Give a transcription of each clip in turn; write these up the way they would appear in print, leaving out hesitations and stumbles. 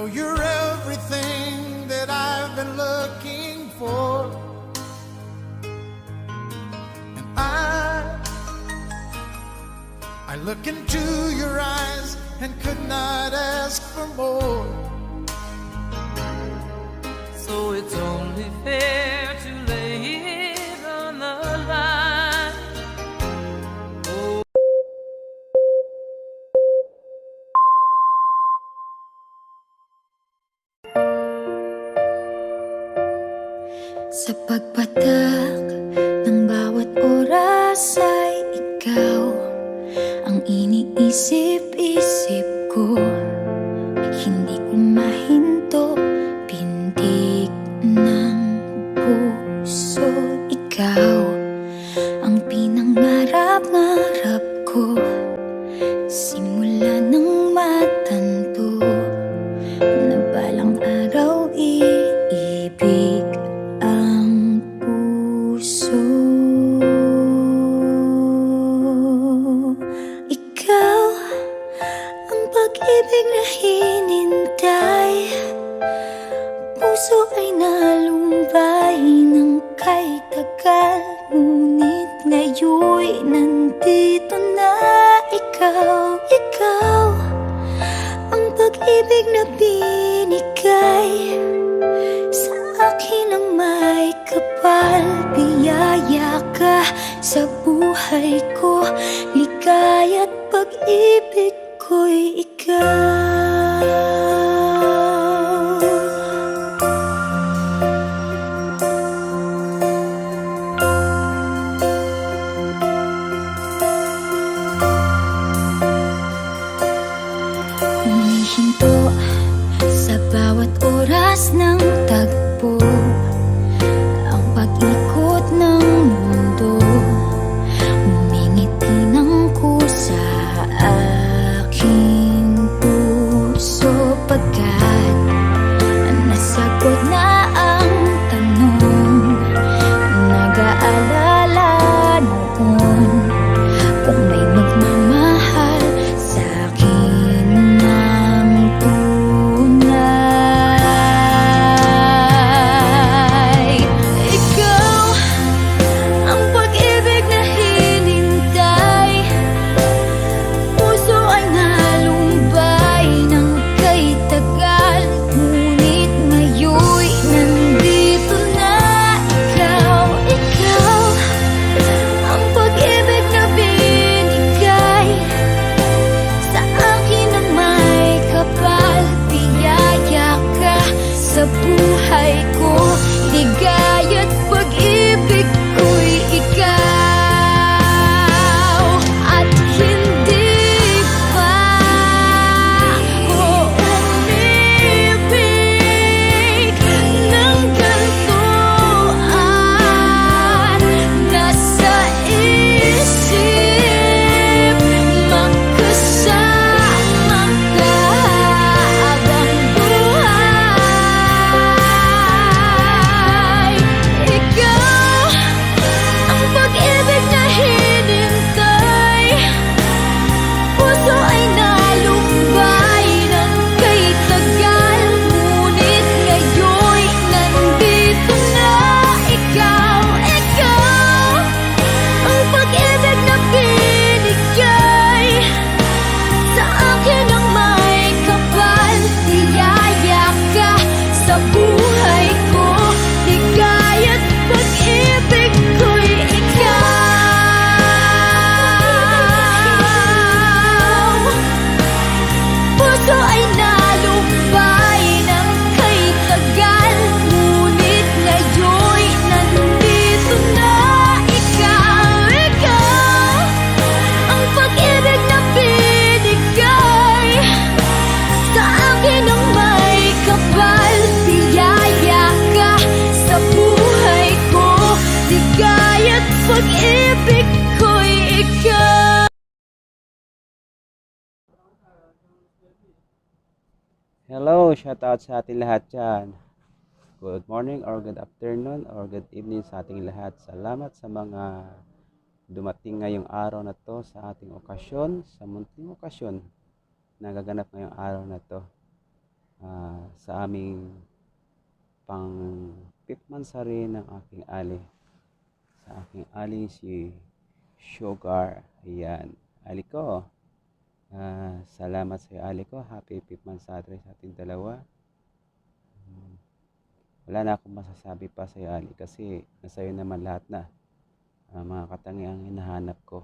know you're everything that I've been looking for. And I look into your eyes and could not ask for more. So it's only fair to lay it on the line. Oh. Sa pagpatak ng bawat oras ay ikaw ang iniisip-isip ko. Hindi ko mahinto, pintig ng puso. Ikaw ang pinangarap-ngarap ko, simula ng matanto na balang araw iibig ang puso. Ikaw ang pag-ibig na hinintay, puso ay nalumbay ng kay tagal. Ngunit ngayon'y nandito na ikaw. Ikaw ang pag-ibig na binigay sa akin ang may kapal. Biyaya ka sa buhay ko, ligaya't pag-ibig ko'y ikaw. Humihinto sa bawat oras ng tagpo, ang pag-ikot ng mundo. Umingiti ng kusa aking puso, pagkat nasagot na ang tanong. Nag-aalala noon kung may magmamahal sa akin ng tunay. Ikaw ang pag-ibig na hinintay, puso ay nalumbay ng kay tagal. Ngunit ngayon'y nandito na ikaw. Ikaw ang pag-ibig na binigay sa akin ang may kapal. Biyaya ka sa buhay ko, ligaya't pag-ibig ko'y ikaw. At hindi pa ako umibig ng ganito, at nasa isip magkasama ka habang buhay. Ikaw ang pag-ibig na hinintay, puso ay nalumbay ng kay tagal. Ngunit ngayon'y nandito na ikaw. Ikaw ang pag-ibig na binigay sa akin ang may kapal. Biyaya ka sa buhay ko, ligaya't pag-ibig ko'y ikaw. Puso ay nalumbay ng kay tagal. Ngunit ngayon'y nandito na ikaw. Ikaw ang pag-ibig na binigay sa akin ang may kapal. Biyaya ka sa buhay ko, ligaya't pag-ibig ko'y ikaw. Hello, shoutout sa ating lahat dyan. Good morning or good afternoon or good evening sa ating lahat. Salamat sa mga dumating ngayong araw na to sa ating okasyon, sa munting okasyon na gaganap ngayong araw na to. sa aming pang 5th monthsary ng aking ali. Sa aking ali si Sugar. Ayan. Ali ko. Salamat sa iyo, ali ko. Happy 5th monthsary sa ating dalawa. Wala na akong masasabi pa sa iyo, ali, kasi nasa iyo naman lahat na. Mga katangiang hinahanap ko.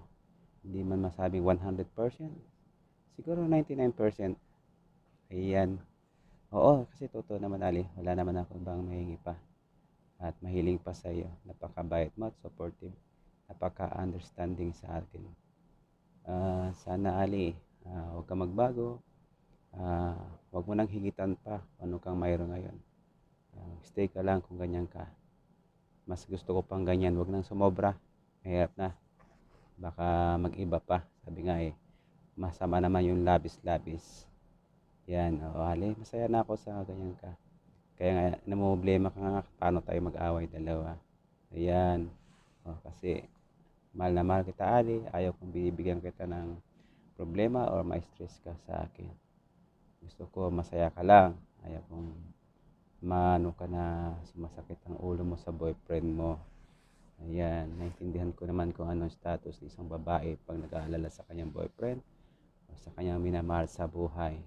Hindi man masabing 100%. Siguro 99%. Ayan. Oo, kasi totoo naman, ali. Wala naman ako bang mahingi pa. At mahiling pa sa iyo. Napakabait mo at supportive. Napaka-understanding sa akin. Sana, ali, huwag kang magbago. Huwag mo nang higitan pa kung ano kang mayroon ngayon. Stay ka lang kung ganyan ka. Mas gusto ko pang ganyan. Huwag nang sumobra. Mahirap na. Baka mag-iba pa. Sabi nga masama naman yung labis-labis. Yan, ali, masaya na ako sa ganyan ka. Kaya nga, namumblema ka nga, paano tayo mag-away dalawa. Ayan. Kasi, mahal na mahal kita, ali. Ayaw kong binibigyan kita ng problema or ma-stress ka sa akin. Gusto ko masaya ka lang. Ayaw kong maano ka na sumasakit ang ulo mo sa boyfriend mo. Ayan, naintindihan ko naman kung anong status ng isang babae pag nag-aalala sa kanyang boyfriend o sa kanyang minamahal sa buhay.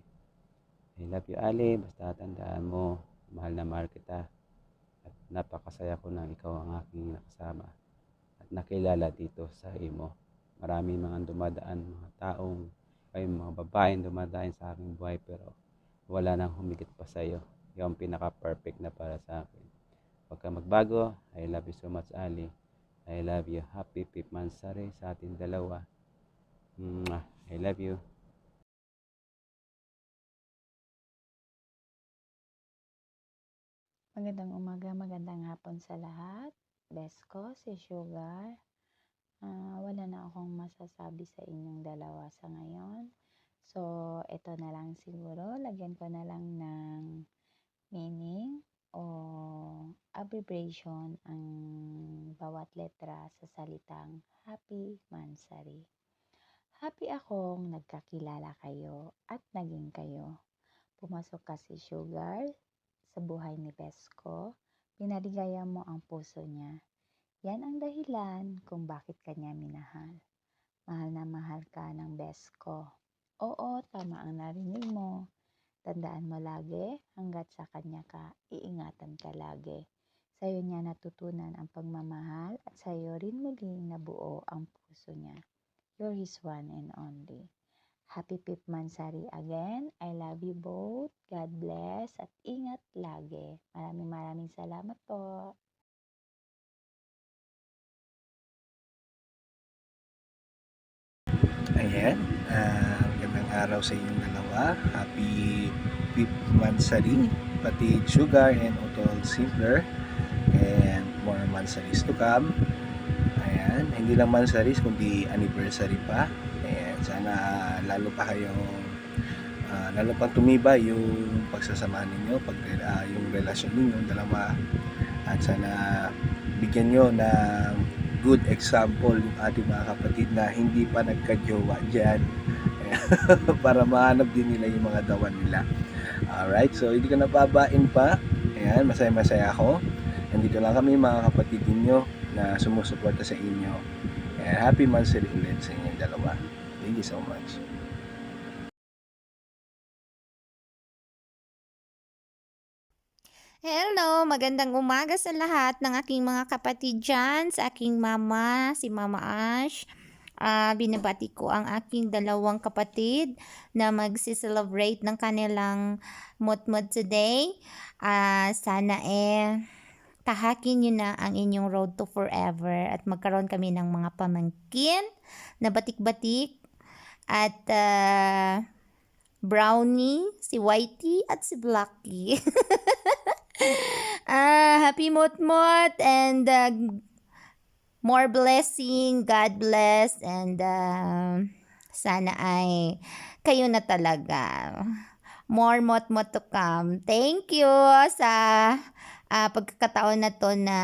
I love you, ali. Basta tandaan mo, mahal na mahal kita. At napakasaya ko na ikaw ang aking nakasama at nakilala dito sa imo. Maraming mga dumadaan, mga taong, ay mga babaeng dumadaan sa aking buhay, pero wala nang humigit pa sa iyo. Yung pinaka-perfect na para sa akin. Huwag kang magbago. I love you so much, ali. I love you. Happy 5th monthsary sa ating dalawa. Mwah. I love you. Magandang umaga, magandang hapon sa lahat. Best ko, si Sugar. Wala na akong masasabi sa inyong dalawa sa ngayon. So, ito na lang siguro. Lagyan ko na lang ng meaning o abbreviation ang bawat letra sa salitang Happy Mansari. Happy akong nagkakilala kayo at naging kayo. Pumasok ka si Sugar sa buhay ni Besko, pinaligaya mo ang puso niya. Yan ang dahilan kung bakit kanya minahal. Mahal na mahal ka ng Besko. Oo, tama ang narinig mo. Tandaan mo lagi, hanggat sa kanya ka, iingatan ka lagi. Sa'yo niya natutunan ang pagmamahal at sa'yo rin muling nabuo ang puso niya. You're his one and only. Happy 5th monthsary again. I love you both. God bless at ingat lagi. Maraming salamat po. Ayan, magandang araw sa inyong dalawa. Happy 5th monthsary, pati Sugar and Utol Simpler, and more monthsaries to come. Ayan, hindi lang monthsaries kundi anniversary pa. Ayan, sana lalo pang tumibay yung pagsasamahan ninyo, yung relasyon ninyo dalawa, at sana bigyan nyo ng good example yung ating mga kapatid na hindi pa nagka-jowa dyan para mahanap din nila yung mga dawan nila. Alright, so hindi ko nababain pa. Ayan, masaya ako. Nandito lang kami mga kapatid ninyo na sumusuporta sa inyo. Ayan, happy monthsary ulit sa inyong dalawa. Thank you so much. Hello, magandang umaga sa lahat ng aking mga kapatid dyan, sa aking mama, si Mama Ash. Binabati ko ang aking dalawang kapatid na magsi-celebrate ng kanilang mutmut today. Sana tahakin nyo na ang inyong road to forever at magkaroon kami ng mga pamangkin na batik-batik at Brownie, si Whitey at si Blacky. Happy mutmut and more blessing, God bless, and sana ay kayo na talaga. More mutmut to come. Thank you sa pagkakataon na to na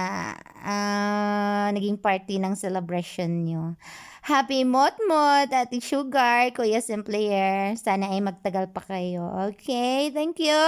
naging party ng celebration nyo. Happy Motmot, Ate Sugar, Kuya Simplayer. Sana ay magtagal pa kayo. Okay, thank you.